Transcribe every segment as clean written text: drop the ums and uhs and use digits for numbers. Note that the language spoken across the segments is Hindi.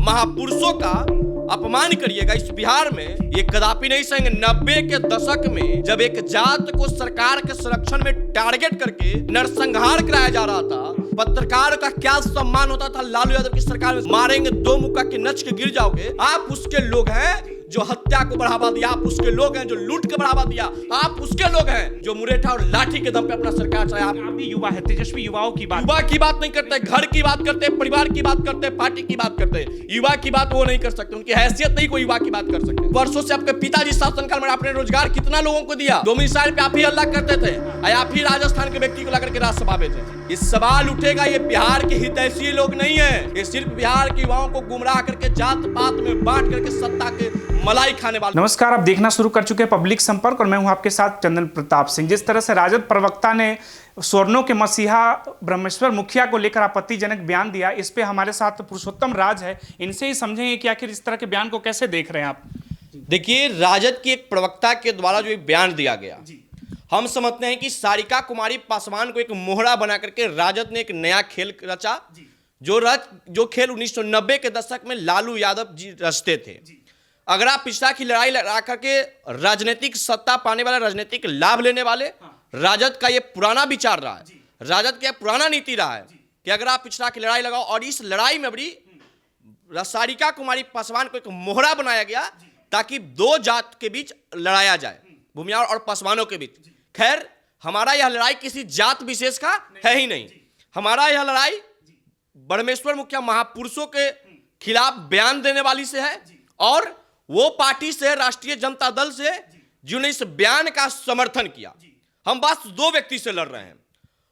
महापुरुषों का अपमान करिएगा इस बिहार में, ये कदापि नहीं सहेंगे। 90 के दशक में जब एक जात को सरकार के संरक्षण में टारगेट करके नरसंहार कराया जा रहा था, पत्रकार का क्या सम्मान होता था लालू यादव की सरकार में। मारेंगे दो मुक्का के नच के गिर जाओगे। आप उसके लोग हैं जो हत्या को बढ़ावा दिया, आप उसके लोग हैं जो लूट को बढ़ावा दिया, आप उसके लोग हैं जो मुरेठा और लाठी के दम पे अपना सरकार चलाया। आप भी युवा है, तेजस्वी युवाओं की बात, युवा की बात नहीं करते, घर की बात करते, परिवार की बात करते, पार्टी की बात करते। युवा की बात वो नहीं कर सकते, उनकी हैसियत नहीं कोई युवा की बात कर सकते। वर्षों से आपके पिताजी शासनकाल में आपने रोजगार कितना लोगों को दिया? डोमिसाइल पे आप ही हल्ला करते थे, आप ही राजस्थान के व्यक्ति को लाकर के राज्यसभा में थे। ये सवाल उठेगा, ये बिहार के हितैषी लोग नहीं है, ये सिर्फ बिहार के युवाओं को गुमराह करके जात पात में बांट करके सत्ता के मलाई खाने वाले। नमस्कार, आप देखना शुरू कर चुके हैं पब्लिक संपर्क और मैं हूं आपके साथ चंदन प्रताप सिंह। जिस तरह से राजद प्रवक्ता ने स्वर्णों के मसीहा ब्रह्मेश्वर मुखिया को लेकर आपत्तिजनक बयान दिया, इस पे हमारे साथ पुरुषोत्तम राज है, इनसे ही समझेंगे कि आखिर इस तरह के बयान को कैसे देख रहे हैं आप। देखिए, राजद की एक प्रवक्ता के द्वारा जो एक बयान दिया गया, हम समझते हैं कि सारिका कुमारी पासवान को एक मोहरा बना करके राजद ने एक नया खेल रचा, जो खेल 1990 के दशक में लालू यादव जी रचते थे। अगर आप पिछड़ा की लड़ाई लड़ा करके राजनीतिक सत्ता पाने वाले, राजनीतिक लाभ लेने वाले, राजद का ये पुराना विचार रहा है, राजद का पुराना नीति रहा है कि अगर आप पिछड़ा की लड़ाई लगाओ, और इस लड़ाई में बड़ी सारिका कुमारी पासवान को एक मोहरा बनाया गया ताकि दो जात के बीच लड़ाया जाए, भूमियार और पासवानों के बीच। खैर, हमारा यह लड़ाई किसी जात विशेष का है ही नहीं, हमारा यह लड़ाई ब्रह्मेश्वर मुखिया महापुरुषों के खिलाफ बयान देने वाली से है, और वो पार्टी से, राष्ट्रीय जनता दल से, जिन्होंने इस बयान का समर्थन किया। हम बस दो व्यक्ति से लड़ रहे हैं,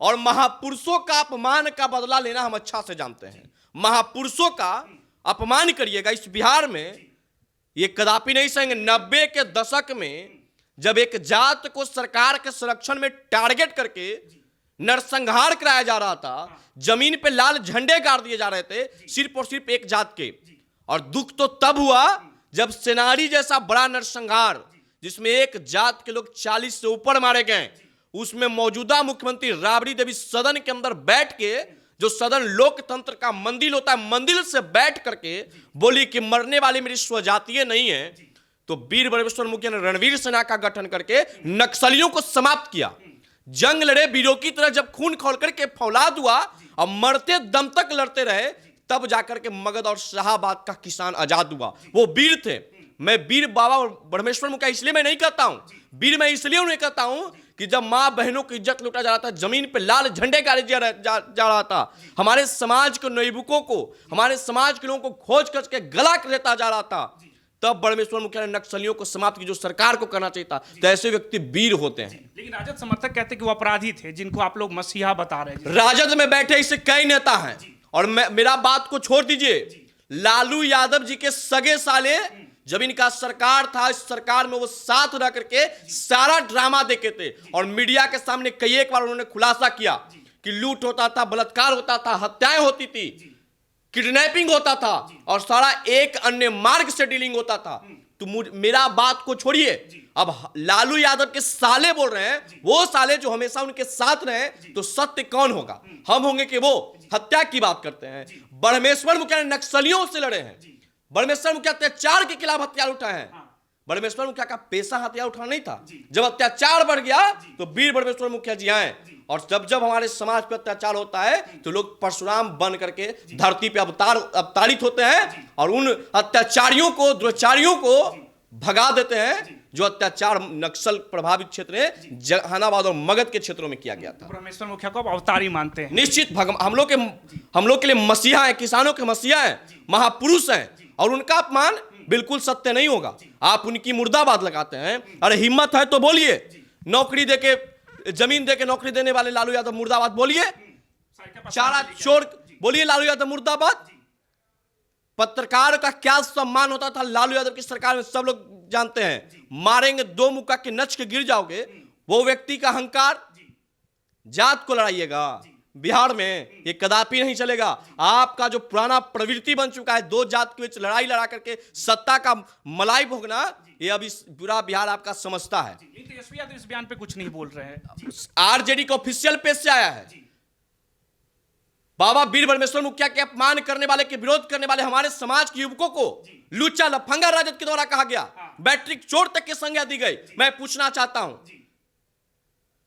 और महापुरुषों का अपमान का बदला लेना हम अच्छा से जानते हैं। महापुरुषों का अपमान करिएगा इस बिहार में, ये कदापि नहीं सहेंगे। 90 के दशक में जब एक जात को सरकार के संरक्षण में टारगेट करके नरसंहार कराया जा रहा था, जमीन पे लाल झंडे गाड़ दिए जा रहे थे सिर्फ और सिर्फ एक जात के, और दुख तो तब हुआ जब सेनारी जैसा बड़ा नरसंहार, जिसमें एक जात के लोग 40 से ऊपर मारे गए, उसमें मौजूदा मुख्यमंत्री राबड़ी देवी सदन के अंदर बैठ के, जो सदन लोकतंत्र का मंदिर होता है, मंदिर से बैठ करके बोली कि मरने वाली मेरी स्वजातीय नहीं है, तो वीर ब्रह्मेश्वर मुखिया ने रणवीर सेना का गठन करके नक्सलियों को समाप्त किया। जंग लड़े वीरों की तरह जब खून खोल करके फौलाद हुआ और मरते दम तक लड़ते रहे, तब जाकर के मगध और शाहाबाद का किसान आजाद हुआ। वो वीर थे। मैं वीर बाबा और ब्रह्मेश्वर मुखिया इसलिए मैं नहीं कहता हूं, वीर मैं इसलिए नहीं कहता हूं कि जब मां बहनों की इज्जत लूटा जा रहा था, जमीन पे लाल झंडे गाड़े जा रहा था, हमारे समाज के नईबुकों को, हमारे समाज के लोगों को खोज खोज के गला लेता जा रहा था, तब ब्रह्मेश्वर मुखिया ने नक्सलियों को समाप्त की, जो सरकार को करना चाहिए था। तो ऐसे व्यक्ति वीर होते हैं। लेकिन राजद समर्थक कहते हैं कि वो अपराधी थे, जिनको आप लोग मसीहा बता रहे हैं। राजद में बैठे इससे कई नेता हैं, और मेरा बात को छोड़ दीजिए, लालू यादव जी के सगे साले, जब इनका सरकार था, इस सरकार में वो साथ रह करके सारा ड्रामा देखे थे, और मीडिया के सामने कई एक बार उन्होंने खुलासा किया कि लूट होता था, बलात्कार होता था, हत्याएं होती थी, किडनैपिंग होता था, और सारा एक अन्य मार्ग से डीलिंग होता था। तो मेरा बात को छोड़िए, अब लालू यादव के साले बोल रहे हैं, वो साले जो हमेशा उनके साथ रहे, तो सत्य कौन होगा? हम होंगे कि वो हत्या की बात करते हैं। ब्रह्मेश्वर मुखिया ने नक्सलियों से लड़े हैं, ब्रह्मेश्वर मुखिया अत्याचार के खिलाफ हथियार उठाए हैं। ब्रह्मेश्वर मुखिया का पेशा हथियार उठाना नहीं था। जब अत्याचार बढ़ गया तो वीर ब्रह्मेश्वर मुखिया जी आए, और जब हमारे समाज पर अत्याचार होता है तो लोग परशुराम बन करके धरती पे अवतारित होते हैं, और उन अत्याचारियों को, दुराचारियों को भगा देते हैं, जो अत्याचार नक्सल प्रभावित क्षेत्र है, जहानाबाद और मगध के क्षेत्रों में किया गया था। ब्रह्मेश्वर मुखिया को आप अवतारी मानते हैं? निश्चित, हम लोग के लिए मसीहा है, किसानों के मसीहा है, महापुरुष हैं, और उनका अपमान बिल्कुल सत्य नहीं होगा। आप उनकी मुर्दाबाद लगाते हैं, अरे हिम्मत है तो बोलिए, नौकरी देके, जमीन देके नौकरी देने वाले लालू यादव मुर्दाबाद बोलिए, चारा चोर बोलिए लालू यादव मुर्दाबाद। पत्रकार का क्या सम्मान होता था लालू यादव की सरकार में, सब लोग जानते हैं। मारेंगे दो मुक्का के नच के गिर जाओगे, वो व्यक्ति का अहंकार। जात को लड़ाइएगा बिहार में, ये कदापि नहीं चलेगा। आपका जो पुराना प्रवृत्ति बन चुका है, दो जात के बीच लड़ाई लड़ा करके सत्ता का मलाई भोगना, ये अभी पूरा बिहार आपका समझता है। तेजस्वी यादव इस बयान पे कुछ नहीं बोल रहे हैं। आरजेडी का ऑफिशियल पेज से आया है, बाबा वीर ब्रह्मेश्वर मुखिया के अपमान करने वाले, के विरोध करने वाले हमारे समाज के युवकों को लुच्चा लफंगा राजद के द्वारा कहा गया, बैटरी चोर तक की संज्ञा दी गई। मैं पूछना चाहता हूं,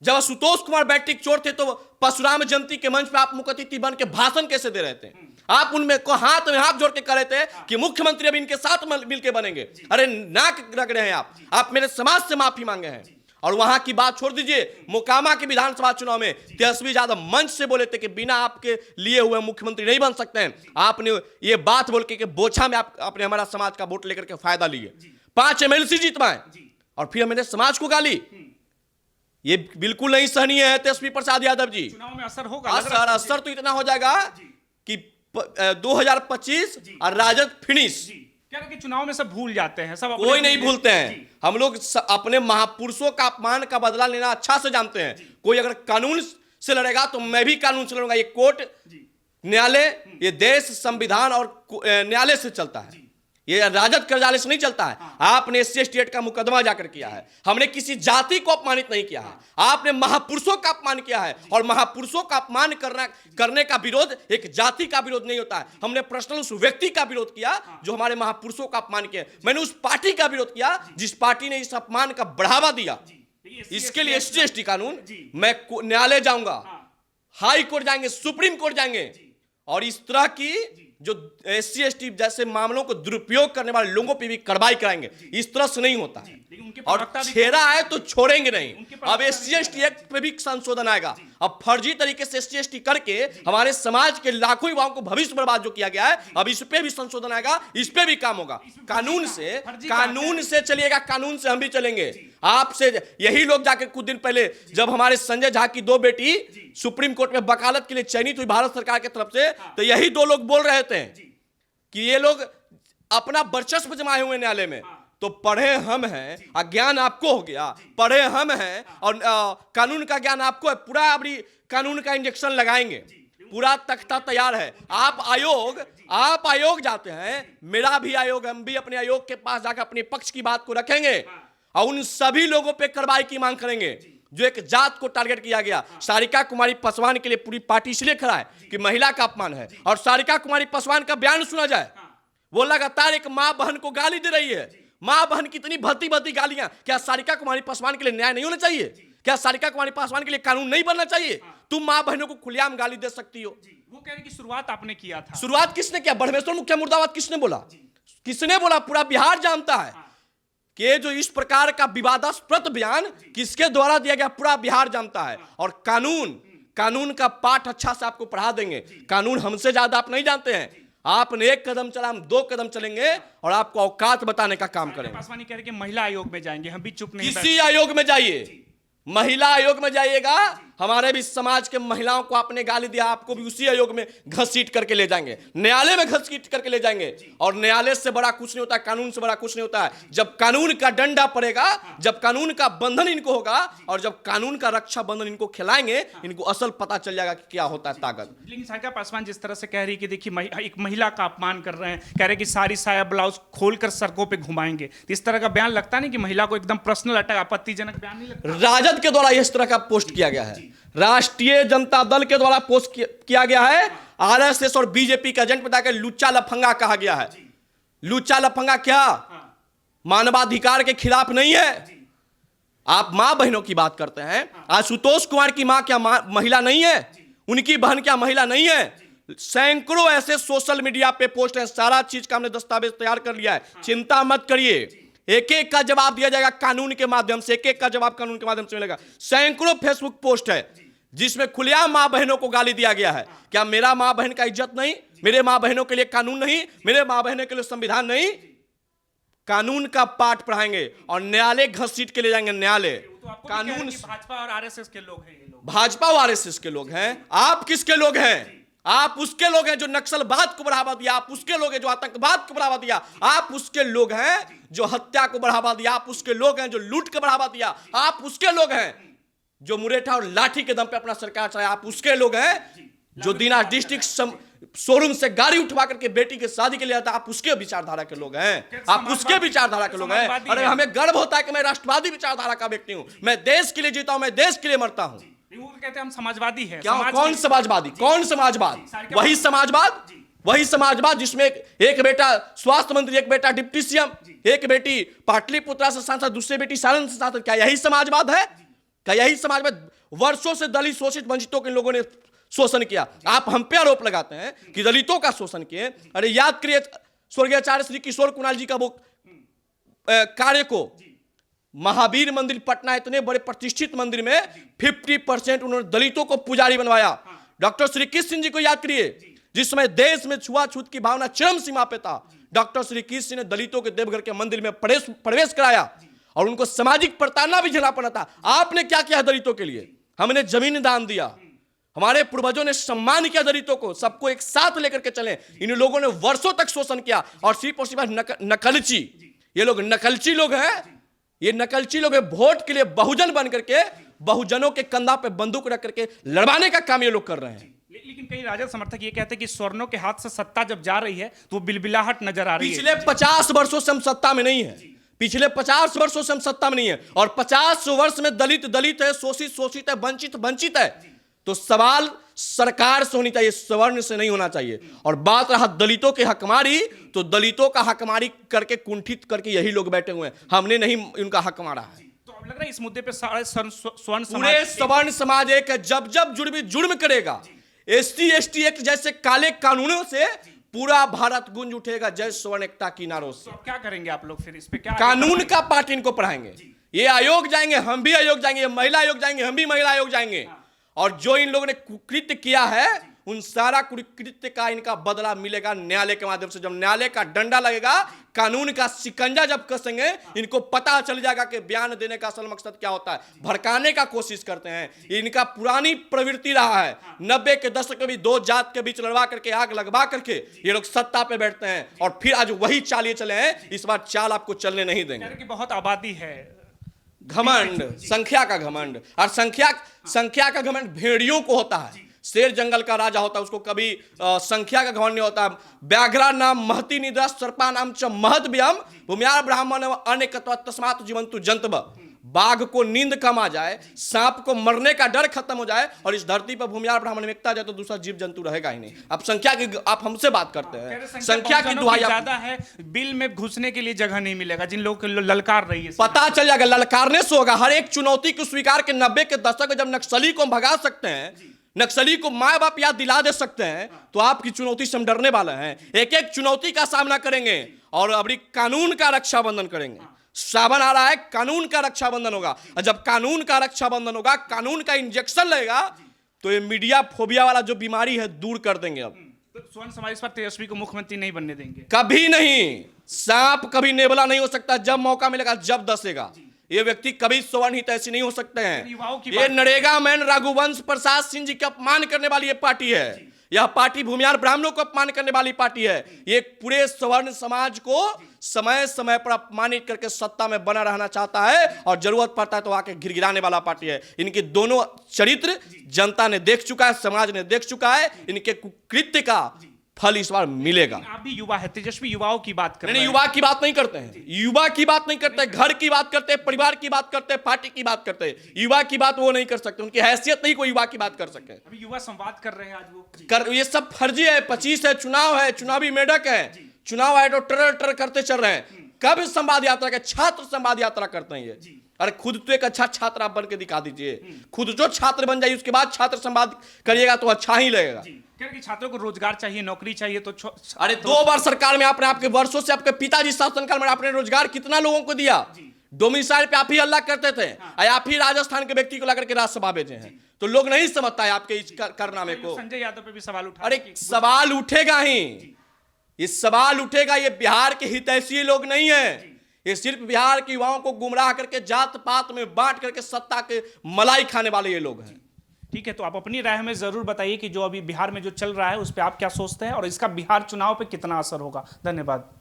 जब आशुतोष कुमार बैटरी चोर थे तो परशुराम जयंती के मंच पे आप मुख्य अतिथि बन के भाषण कैसे दे रहे थे? आप उनमें को हाथ में हाथ जोड़ के कह रहे थे कि मुख्यमंत्री अब इनके साथ मिलकर बनेंगे। अरे नाक रग रहे हैं आप मेरे समाज से माफी मांगे हैं। और वहां की बात छोड़ दीजिए, मोकामा के विधानसभा चुनाव में तेजस्वी यादव मंच से बोले थे कि बिना आपके लिए हुए मुख्यमंत्री नहीं बन सकते हैं। आपने ये बात बोल के बोछा में आपने हमारा समाज का वोट लेकर के फायदा लिए, 5 MLC जीतवाए और फिर मेरे समाज को गाली। ये बिल्कुल नहीं सहनीय है तेजस्वी प्रसाद यादव जी। चुनाव में असर होगा? असर तो इतना हो जाएगा कि 2025 और राजद फिनिश। क्या कि चुनाव में सब भूल जाते हैं, सब कोई नहीं भूलते हैं। हम लोग अपने महापुरुषों का अपमान का बदला लेना अच्छा से जानते हैं। कोई अगर कानून से लड़ेगा तो मैं भी कानून से लड़ूंगा। ये कोर्ट, न्यायालय, ये देश संविधान और न्यायालय से चलता है, ये राजद कार्यालय से नहीं चलता है। आपने SC ST का मुकदमा जाकर किया है। हमने किसी जाति को अपमानित नहीं किया है, आपने महापुरुषों का अपमान किया है। और महापुरुषों का अपमान करने का विरोध एक जाति का विरोध नहीं होता है। हमने पर्सनल उस व्यक्ति का विरोध किया जो हमारे महापुरुषों का अपमान किया। मैंने उस पार्टी का विरोध किया जिस पार्टी ने इस अपमान का बढ़ावा दिया। इसके लिए SC ST कानून, मैं न्यायालय जाऊंगा, हाई कोर्ट जाएंगे, सुप्रीम कोर्ट जाएंगे और इस तरह की जो SC ST जैसे मामलों को दुरुपयोग करने वाले लोगों पे भी कार्रवाई कराएंगे। इस तरह से नहीं होता है। और छेड़ा है तो छोड़ेंगे नहीं। अब SC ST एक्ट पे भी संशोधन आएगा। अब फर्जी तरीके से SC ST करके हमारे समाज के लाखों युवाओं को भविष्य बर्बाद जो किया गया है, अब इस पे भी संशोधन आएगा, इस पे भी काम होगा। कानून से चलिएगा, कानून से हम भी चलेंगे। आपसे यही लोग जाकर कुछ दिन पहले जब हमारे संजय झा की 2 बेटी सुप्रीम कोर्ट में वकालत के लिए चयनित हुई भारत सरकार की तरफ से, तो यही 2 लोग बोल रहे थे कि ये लोग अपना वर्चस्व जमाए हुए न्यायालय में। तो पढ़े हम हैं, अज्ञान आपको हो गया। पढ़े हम हैं और कानून का ज्ञान आपको है। पूरा अभी कानून का इंजेक्शन लगाएंगे, पूरा तख्ता तैयार है। आप आयोग जाते हैं, मेरा भी आयोग, हम भी अपने आयोग के पास जाकर अपने पक्ष की बात को रखेंगे और उन सभी लोगों पे कार्रवाई की मांग करेंगे जो एक जात को टारगेट किया गया। सारिका कुमारी पासवान के लिए पूरी पार्टी इसलिए खड़ा है कि महिला का अपमान है। और सारिका कुमारी पासवान का बयान सुना जाए, वो लगातार एक मां बहन को गाली दे रही है। मां बहन की इतनी भलती भलती गालियां। क्या सारिका कुमारी पासवान के लिए न्याय नहीं होना चाहिए? क्या सारिका कुमारी पासवान के लिए कानून नहीं बनना चाहिए? तुम मां बहनों को खुलेआम गाली दे सकती हो। वो कह रहे कि शुरुआत आपने किया था। शुरुआत किसने किया? ब्रह्मेश्वर मुखिया मुर्दाबाद किसने बोला? किसने बोला? पूरा बिहार जानता है कि जो इस प्रकार का विवादास्पद बयान किसके द्वारा दिया गया, पूरा बिहार जानता है। और कानून का पाठ अच्छा से आपको पढ़ा देंगे। कानून हमसे ज्यादा आप नहीं जानते हैं। आपने 1 कदम चला, हम 2 कदम चलेंगे और आपको औकात बताने का काम करेंगे। पासवानी कह रहे कि महिला आयोग में जाएंगे, हम भी चुप नहीं। किसी आयोग में जाइए, महिला आयोग में जाइएगा। हमारे भी समाज के महिलाओं को आपने गाली दिया, आपको भी उसी आयोग में घसीट करके ले जाएंगे, न्यायालय में घसीट करके ले जाएंगे। और न्यायालय से बड़ा कुछ नहीं होता है, कानून से बड़ा कुछ नहीं होता है। जब कानून का डंडा पड़ेगा, जब कानून का बंधन इनको होगा और जब कानून का रक्षा बंधन इनको खिलाएंगे, इनको असल पता चल जाएगा कि क्या होता है ताकत। लेकिन सारिका पासवान जिस तरह से कह रही कि देखिए एक महिला का अपमान कर रहे हैं, कह रहे कि सारी साया ब्लाउज खोलकर सड़कों पे घुमाएंगे, तो इस तरह का बयान लगता नहीं कि महिला को एकदम पर्सनल अटैक, आपत्तिजनक बयान नहीं लगता? राजद के द्वारा इस तरह का पोस्ट किया गया है, राष्ट्रीय जनता दल के द्वारा पोस्ट किया गया है। RSS और बीजेपी का एजेंट बताकर लुच्चा लफंगा कहा गया है। लुच्चा लफंगा क्या मानवाधिकार के खिलाफ नहीं है? आप मां बहनों की बात करते हैं। आशुतोष कुमार की मां क्या महिला नहीं है? उनकी बहन क्या महिला नहीं है? सैकड़ों ऐसे सोशल मीडिया पे पोस्ट हैं। सारा चीज का हमने दस्तावेज तैयार कर लिया है, चिंता मत करिए। एक एक का जवाब दिया जाएगा कानून के माध्यम से, एक एक का जवाब कानून के माध्यम से मिलेगा। सैकड़ों फेसबुक पोस्ट है जिसमें खुलेआम मां बहनों को गाली दिया गया है। क्या मेरा मां बहन का इज्जत नहीं? मेरे मां बहनों के लिए कानून नहीं? मेरे मां बहनों के लिए संविधान नहीं? कानून का पाठ पढ़ाएंगे और न्यायालय घसीट के ले जाएंगे। न्यायालय कानून। भाजपा और RSS के लोग हैं ये लोग। भाजपा और RSS के लोग हैं। आप किसके लोग हैं? आप उसके लोग हैं जो नक्सलवाद को बढ़ावा दिया, आप उसके लोग हैं जो आतंकवाद को बढ़ावा दिया, आप उसके लोग हैं जो हत्या को बढ़ावा दिया, आप उसके लोग हैं जो लूट को बढ़ावा दिया, आप उसके लोग हैं जो मुरेठा और लाठी के दम पे अपना सरकार चलाया, आप उसके लोग हैं जो दीना डिस्ट्रिक्ट शोरूम से गाड़ी उठवा करके बेटी के शादी के लिए आता, आप उसके विचारधारा के लोग हैं। आप उसके विचारधारा के लोग हैं। अरे हमें गर्व होता है कि मैं राष्ट्रवादी विचारधारा का व्यक्ति हूं। मैं देश के लिए जीता हूं, मैं देश के लिए मरता हूं। वो कहते हैं हम समाजवादी हैं। क्या कौन समाजवादी, कौन समाजवाद? वही समाजवाद, वही समाजवाद जिसमें एक बेटा स्वास्थ्य मंत्री, एक बेटा डिप्टी सीएम, एक बेटी पाटलिपुत्रा से सांसद, दूसरी बेटी सारण से सांसद। क्या यही समाजवाद है? क्या यही समाजवाद? वर्षों से दलित शोषित वंचितों के लोगों ने शोषण किया। आप हम पे आरोप लगाते हैं कि दलितों का शोषण किए। अरे याद करिए स्वर्गीय आचार्य श्री किशोर कुणाल जी का वो कार्य को, महावीर मंदिर पटना इतने बड़े प्रतिष्ठित मंदिर में 50% उन्होंने दलितों को पुजारी बनवाया। डॉक्टर श्री कृष्ण सिंह जी को याद करिए, जिस समय देश में छुआछूत की भावना चरम सीमा पे था, डॉक्टर श्री कृष्ण सिंह ने दलितों के देवघर के मंदिर में प्रवेश कराया और उनको सामाजिक प्रताड़ना भी झेलना पड़ा था। आपने क्या किया दलितों के लिए? हमने जमीन दान दिया, हमारे पूर्वजों ने सम्मान किया दलितों को, सबको एक साथ लेकर के चले। इन लोगों ने वर्षों तक शोषण किया और सिर्फ और सिर्फ नकलची, ये लोग नकलची लोग हैं। ये नकलची लोग वोट के लिए बहुजन बन करके बहुजनों के कंधा पे बंदूक रख करके लड़वाने का काम ये लोग कर रहे हैं। लेकिन कई राजद समर्थक ये कहते हैं कि स्वर्णों के हाथ से सत्ता जब जा रही है तो वो बिलबिलाहट नजर आ रही है। पिछले 50 वर्षों से हम सत्ता में नहीं है, पिछले 50 वर्षों से हम सत्ता में नहीं है, और 50 वर्ष में दलित दलित है, शोषित शोषित है, वंचित वंचित है। तो सवाल सरकार से होनी चाहिए, सवर्ण से नहीं होना चाहिए। और बात रहा दलितों के हकमारी, तो दलितों का हकमारी करके कुंठित करके यही लोग बैठे हुए हैं, हमने नहीं उनका हक मारा है। तो अब लग रहा है इस मुद्दे पे सारे स्वर्ण पूरे सवर्ण समाज एक है। जब जब जुर्म करेगा, SC ST एक्ट जैसे काले कानूनों से पूरा भारत गूंज उठेगा जय स्वर्ण एकता की नारों से। तो क्या करेंगे आप लोग फिर इस पे? क्या कानून का पाठ इनको पढ़ाएंगे। ये आयोग जाएंगे, हम भी आयोग जाएंगे, महिला आयोग जाएंगे, हम भी महिला आयोग जाएंगे। और जो इन लोगों ने कुकृत्य किया है, उन सारा कुकृत्य का इनका बदला मिलेगा न्यायालय के माध्यम से। जब न्यायालय का डंडा लगेगा, कानून का शिकंजा जब कसेंगे, इनको पता चल जाएगा कि बयान देने का असल मकसद क्या होता है। भड़काने का कोशिश करते हैं, इनका पुरानी प्रवृत्ति रहा है। 90 के दशक में भी दो जात के बीच लड़वा करके, आग लगवा करके ये लोग सत्ता पे बैठते हैं, और फिर आज वही चाल ये चले हैं। इस बार चाल आपको चलने नहीं देंगे। बहुत आबादी है, घमंड, संख्या का घमंड। और संख्या का घमंड भेड़ियों को होता है। शेर जंगल का राजा होता है, उसको कभी संख्या का घमंड नहीं होता। व्याघ्रा नाम महति निद्रा सर्पा नाम च महत व्यम भूम्यार ब्राह्मण अनेकत्वा तस्मात् जीवन्तु जंतव। बाघ को नींद कम आ जाए, सांप को मरने का डर खत्म हो जाए, और इस धरती पर भूमियार ब्राह्मण में एकता जाए, तो दूसरा जीव जंतु रहेगा ही नहीं। अब संख्या की आप हमसे बात करते हैं, संख्या की दुहाई ज्यादा है, बिल में घुसने के लिए जगह नहीं मिलेगा जिन लोगों को ललकार रही है। पता चल जाएगा, ललकारने से होगा। हर एक चुनौती को स्वीकार के 90 के दशक में जब नक्सली को हम भगा सकते हैं, नक्सली को माँ बाप याद दिला दे सकते हैं, तो आपकी चुनौती से हम डरने वाले हैं। एक एक चुनौती का सामना करेंगे और अभी कानून का रक्षाबंधन करेंगे। सावन आ रहा है, कानून का रक्षाबंधन होगा, और जब कानून का रक्षाबंधन होगा, कानून का इंजेक्शन लगेगा, तो ये मीडिया फोबिया वाला जो बीमारी है दूर कर देंगे। अब तो स्वर्ण समाज पर तेजस्वी को मुख्यमंत्री नहीं बनने देंगे? कभी नहीं। सांप कभी नेबला नहीं हो सकता, जब मौका मिलेगा जब दसेगा। ये व्यक्ति कभी स्वर्ण हित ऐसी नहीं हो सकते हैं। ये नरेगा मैन रघुवंश प्रसाद सिंह जी का अपमान करने वाली ये पार्टी है। यह पार्टी भूमियार ब्राह्मणों को अपमान करने वाली पार्टी है। ये पूरे सवर्ण समाज को समय समय पर अपमानित करके सत्ता में बना रहना चाहता है, और जरूरत पड़ता है तो आके गिरगिराने वाला पार्टी है। इनके दोनों चरित्र जनता ने देख चुका है, समाज ने देख चुका है। इनके कुकृत्य का फल इस बार मिलेगा। आप भी युवा है, तेजस्वी युवाओं की बात कर रहे हैं। युवा की बात नहीं करते हैं, युवा की बात नहीं करते, घर की बात करते हैं, परिवार की बात करते हैं, पार्टी की बात करते हैं। युवा की बात वो नहीं कर सकते, उनकी हैसियत नहीं कोई युवा की बात कर सके। अभी युवा संवाद कर रहे हैं आज वो कर, ये सब फर्जी है। 25 है, चुनाव है, चुनावी मेढक है, चुनाव है तो टर करते चल रहे हैं। कब संवाद यात्रा के छात्र संवाद यात्रा करते हैं ये? अरे खुद तो एक अच्छा छात्र आप बन के दिखा दीजिए। खुद जो छात्र बन जाइए, उसके बाद छात्र संवाद करिएगा तो अच्छा ही लगेगा। कि छात्रों को रोजगार चाहिए, नौकरी चाहिए, तो अरे 2 बार सरकार में आपने, आपके वर्षों से आपके पिताजी शासनकाल में आपने रोजगार कितना लोगों को दिया? डोमिसाइल पे आप ही हल्ला करते थे, आप ही राजस्थान के व्यक्ति को लाकर के राज्यसभा भेजे हैं। तो लोग नहीं समझता है आपके इस कारनामे को। संजय यादव पे भी सवाल उठा। अरे सवाल उठेगा ही, ये सवाल उठेगा। ये बिहार के हितैषी लोग नहीं है, ये सिर्फ बिहार के युवाओं को गुमराह करके जात पात में बांट करके सत्ता के मलाई खाने वाले ये लोग हैं। ठीक है, तो आप अपनी राय में जरूर बताइए कि जो अभी बिहार में जो चल रहा है उस पर आप क्या सोचते हैं, और इसका बिहार चुनाव पे कितना असर होगा। धन्यवाद।